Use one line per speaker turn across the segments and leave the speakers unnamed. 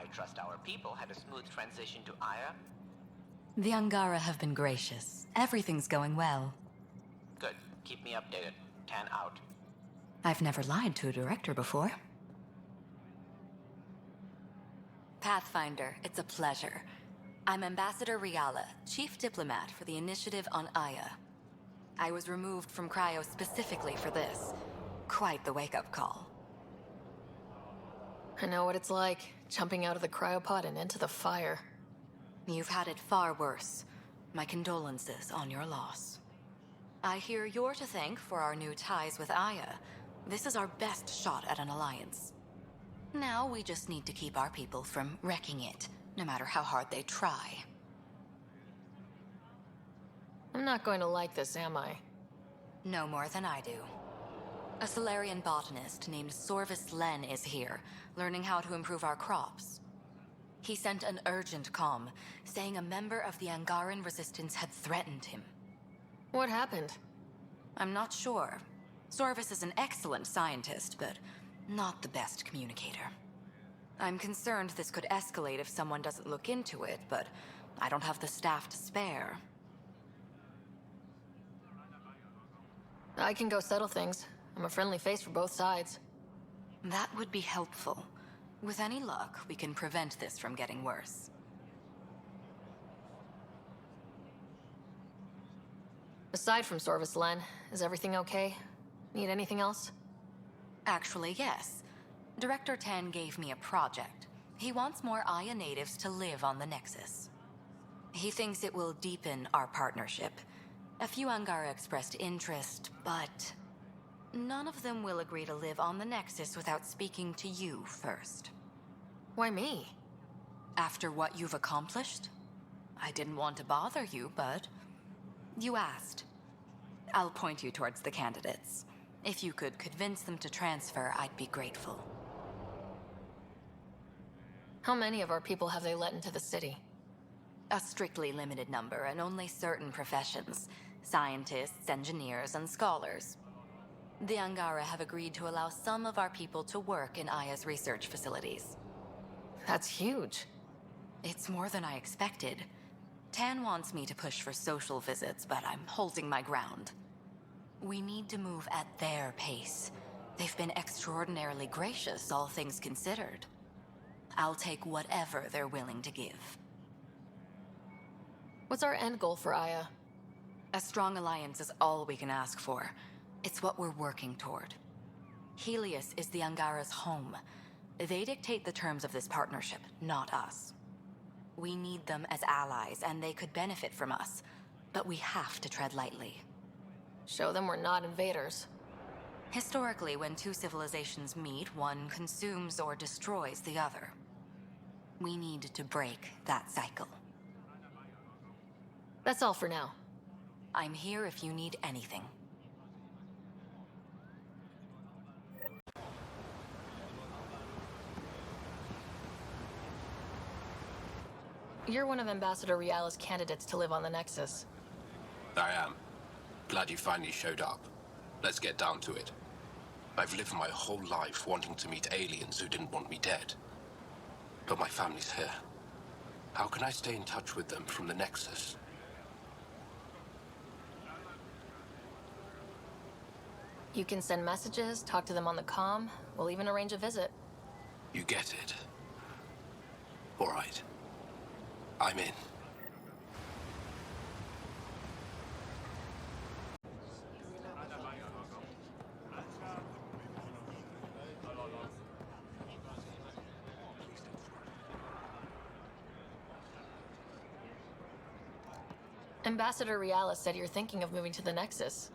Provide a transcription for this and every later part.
I trust our people had a smooth transition to Aya.
The Angara have been gracious. Everything's going well.
Good. Keep me updated. 10 out.
I've never lied to a director before. Pathfinder, it's a pleasure. I'm Ambassador Rialla, Chief Diplomat for the Initiative on Aya. I was removed from Cryo specifically for this. Quite the wake-up call.
I know what it's like, jumping out of the cryopod and into the fire.
You've had it far worse. My condolences on your loss. I hear you're to thank for our new ties with Aya. This is our best shot at an alliance. Now we just need to keep our people from wrecking it, no matter how hard they try.
I'm not going to like this, am I?
No more than I do. A Salarian botanist named Sorviss Lenn is here, learning how to improve our crops. He sent an urgent comm, saying a member of the Angaran resistance had threatened him.
What happened?
I'm not sure. Sorviss is an excellent scientist, but not the best communicator. I'm concerned this could escalate if someone doesn't look into it, but I don't have the staff to spare.
I can go settle things. I'm a friendly face for both sides.
That would be helpful. With any luck, we can prevent this from getting worse.
Aside from Sorviss Lenn, is everything okay? Need anything else?
Actually, yes. Director Tan gave me a project. He wants more Aya natives to live on the Nexus. He thinks it will deepen our partnership. A few Angara expressed interest, but none of them will agree to live on the Nexus without speaking to you first.
Why me?
After what you've accomplished? I didn't want to bother you, but you asked. I'll point you towards the candidates. If you could convince them to transfer, I'd be grateful.
How many of our people have they let into the city?
A strictly limited number, and only certain professions. Scientists, engineers, and scholars. The Angara have agreed to allow some of our people to work in Aya's research facilities.
That's huge.
It's more than I expected. Tan wants me to push for social visits, but I'm holding my ground. We need to move at their pace. They've been extraordinarily gracious, all things considered. I'll take whatever they're willing to give.
What's our end goal for Aya?
A strong alliance is all we can ask for. It's what we're working toward. Helios is the Angara's home. They dictate the terms of this partnership, not us. We need them as allies, and they could benefit from us. But we have to tread lightly.
Show them we're not invaders.
Historically, when two civilizations meet, one consumes or destroys the other. We need to break that cycle.
That's all for now.
I'm here if you need anything.
You're one of Ambassador Rialla's candidates to live on the Nexus.
I am. Glad you finally showed up. Let's get down to it. I've lived my whole life wanting to meet aliens who didn't want me dead. But my family's here. How can I stay in touch with them from the Nexus?
You can send messages, talk to them on the comm. We'll even arrange a visit.
You get it. All right. I'm in.
Ambassador Rialla said you're thinking of moving to the Nexus.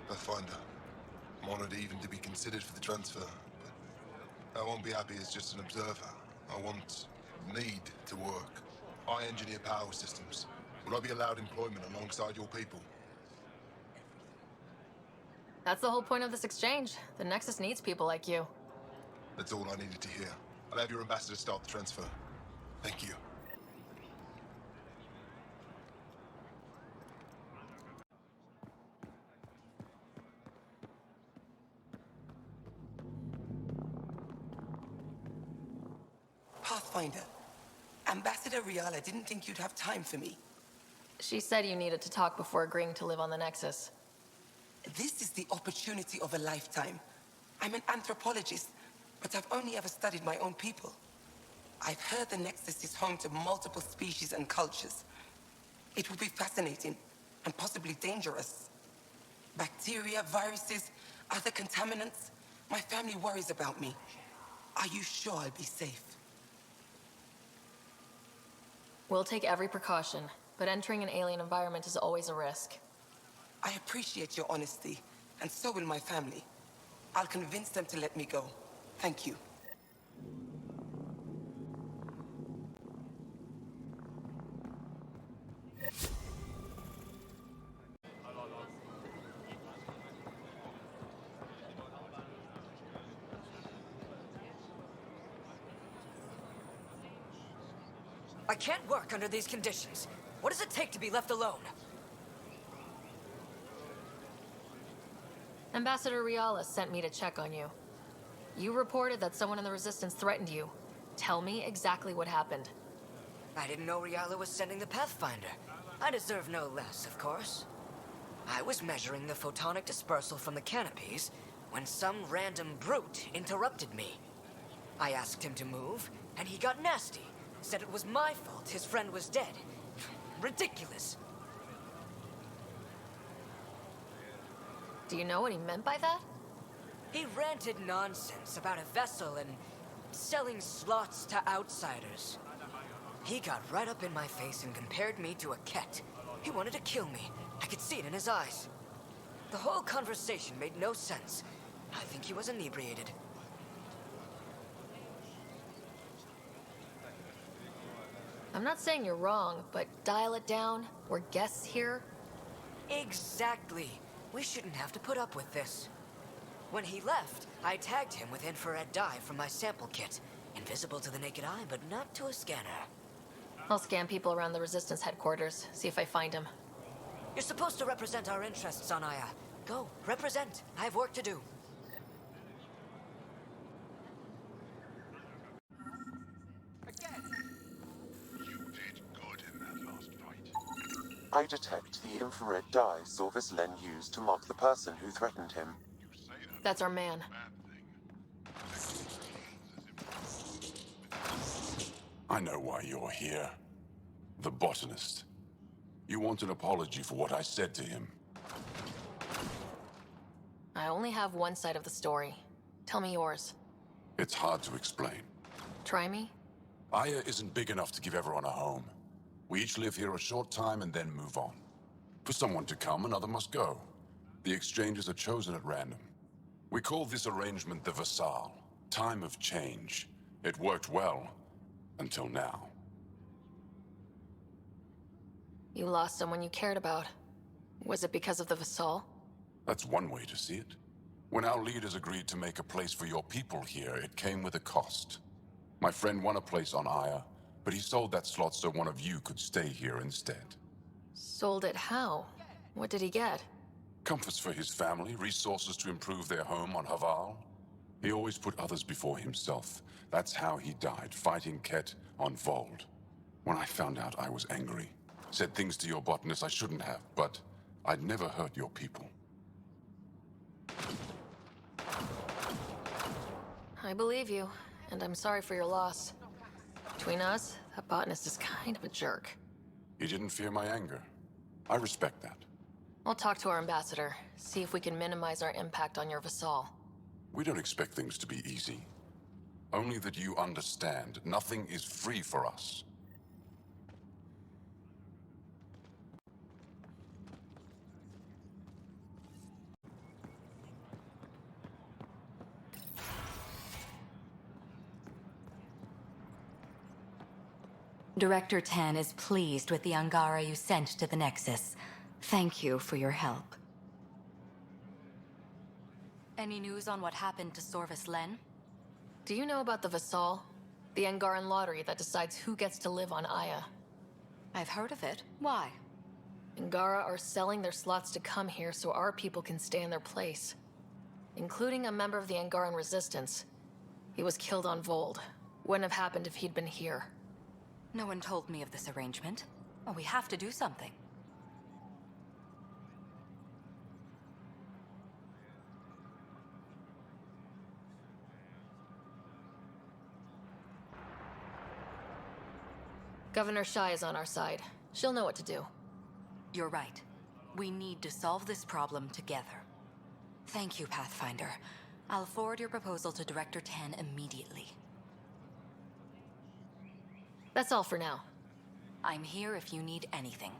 Pathfinder. I'm honored even to be considered for the transfer, but I won't be happy as just an observer. Need to work. I engineer power systems. Will I be allowed employment alongside your people?
That's the whole point of this exchange. The Nexus needs people like you.
That's all I needed to hear. I'll have your ambassador start the transfer. Thank you.
Pathfinder. Ambassador Rialla didn't think you'd have time for me.
She said you needed to talk before agreeing to live on the Nexus.
This is the opportunity of a lifetime. I'm an anthropologist, but I've only ever studied my own people. I've heard the Nexus is home to multiple species and cultures. It will be fascinating and possibly dangerous. Bacteria, viruses, other contaminants. My family worries about me. Are you sure I'll be safe?
We'll take every precaution, but entering an alien environment is always a risk.
I appreciate your honesty, and so will my family. I'll convince them to let me go. Thank you.
I can't work under these conditions. What does it take to be left alone?
Ambassador Rialla sent me to check on you. You reported that someone in the Resistance threatened you. Tell me exactly what happened.
I didn't know Rialla was sending the Pathfinder. I deserve no less, of course. I was measuring the photonic dispersal from the canopies when some random brute interrupted me. I asked him to move, and he got nasty. Said it was my fault his friend was dead. Ridiculous.
Do you know what he meant by that?
He ranted nonsense about a vessel and selling slots to outsiders. He got right up in my face and compared me to a cat. He wanted to kill me. I could see it in his eyes. The whole conversation made no sense. I think he was inebriated.
I'm not saying you're wrong, but dial it down. We're guests here.
Exactly. We shouldn't have to put up with this. When he left, I tagged him with infrared dye from my sample kit. Invisible to the naked eye, but not to a scanner.
I'll scan people around the Resistance headquarters, see if I find him.
You're supposed to represent our interests on Aya. Go, represent. I have work to do.
I detect the infrared dye Sorviss Lenn used to mark the person who threatened him.
That's our man.
I know why you're here. The botanist. You want an apology for what I said to him.
I only have one side of the story. Tell me yours.
It's hard to explain.
Try me?
Aya isn't big enough to give everyone a home. We each live here a short time and then move on. For someone to come, another must go. The exchanges are chosen at random. We call this arrangement the Vassal, time of change. It worked well, until now.
You lost someone you cared about. Was it because of the Vassal?
That's one way to see it. When our leaders agreed to make a place for your people here, it came with a cost. My friend won a place on Aya, but he sold that slot so one of you could stay here instead.
Sold it how? What did he get?
Comforts for his family, resources to improve their home on Haval. He always put others before himself. That's how he died, fighting Ket on Vold. When I found out, I was angry. Said things to your botanist I shouldn't have, but I'd never hurt your people.
I believe you, and I'm sorry for your loss. Between us, that botanist is kind of a jerk.
He didn't fear my anger. I respect that.
I'll talk to our ambassador, see if we can minimize our impact on your Vassal.
We don't expect things to be easy. Only that you understand, nothing is free for us.
Director 10 is pleased with the Angara you sent to the Nexus. Thank you for your help. Any news on what happened to Sorviss Lenn?
Do you know about the Vassal? The Angaran lottery that decides who gets to live on Aya.
I've heard of it. Why?
Angara are selling their slots to come here so our people can stay in their place. Including a member of the Angaran resistance. He was killed on Vold. Wouldn't have happened if he'd been here.
No one told me of this arrangement. Well, we have to do something.
Governor Shai is on our side. She'll know what to do.
You're right. We need to solve this problem together. Thank you, Pathfinder. I'll forward your proposal to Director 10 immediately.
That's all for now.
I'm here if you need anything.